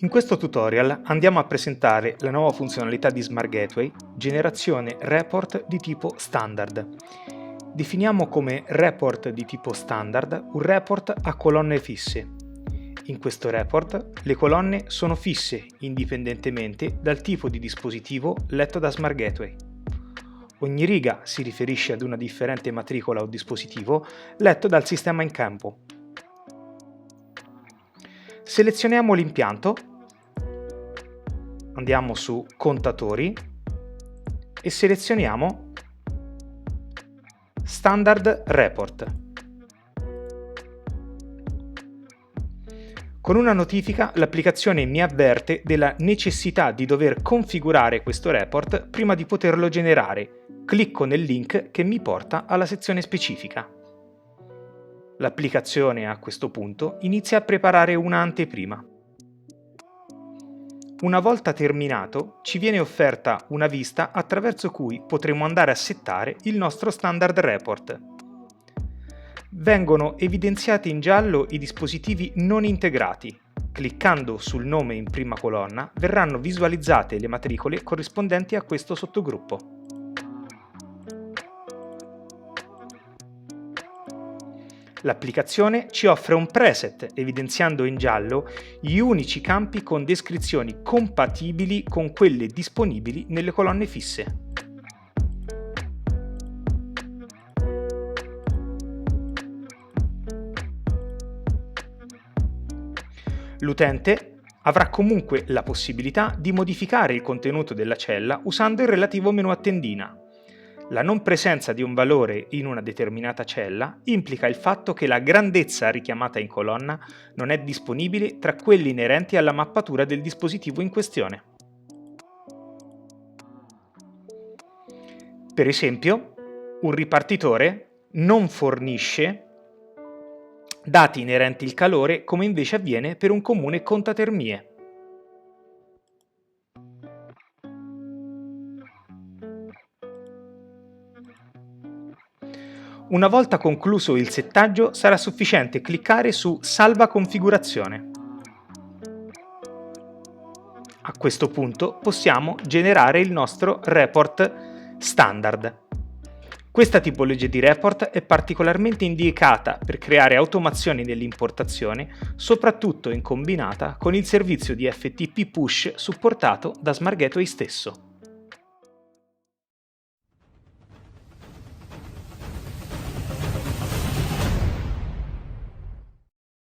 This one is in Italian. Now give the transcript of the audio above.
In questo tutorial andiamo a presentare la nuova funzionalità di Smart Gateway, generazione report di tipo standard. Definiamo come report di tipo standard un report a colonne fisse. In questo report le colonne sono fisse indipendentemente dal tipo di dispositivo letto da Smart Gateway. Ogni riga si riferisce ad una differente matricola o dispositivo letto dal sistema in campo. Selezioniamo l'impianto, andiamo su Contatori e selezioniamo Standard Report. Con una notifica l'applicazione mi avverte della necessità di dover configurare questo report prima di poterlo generare. Clicco nel link che mi porta alla sezione specifica. L'applicazione a questo punto inizia a preparare una anteprima. Una volta terminato, ci viene offerta una vista attraverso cui potremo andare a settare il nostro standard report. Vengono evidenziati in giallo i dispositivi non integrati. Cliccando sul nome in prima colonna verranno visualizzate le matricole corrispondenti a questo sottogruppo. L'applicazione ci offre un preset evidenziando in giallo gli unici campi con descrizioni compatibili con quelle disponibili nelle colonne fisse. L'utente avrà comunque la possibilità di modificare il contenuto della cella usando il relativo menu a tendina. La non presenza di un valore in una determinata cella implica il fatto che la grandezza richiamata in colonna non è disponibile tra quelli inerenti alla mappatura del dispositivo in questione. Per esempio, un ripartitore non fornisce dati inerenti al calore come invece avviene per un comune contatermie. Una volta concluso il settaggio sarà sufficiente cliccare su Salva configurazione. A questo punto possiamo generare il nostro report standard. Questa tipologia di report è particolarmente indicata per creare automazioni nell'importazione, soprattutto in combinata con il servizio di FTP Push supportato da Smart Gateway stesso.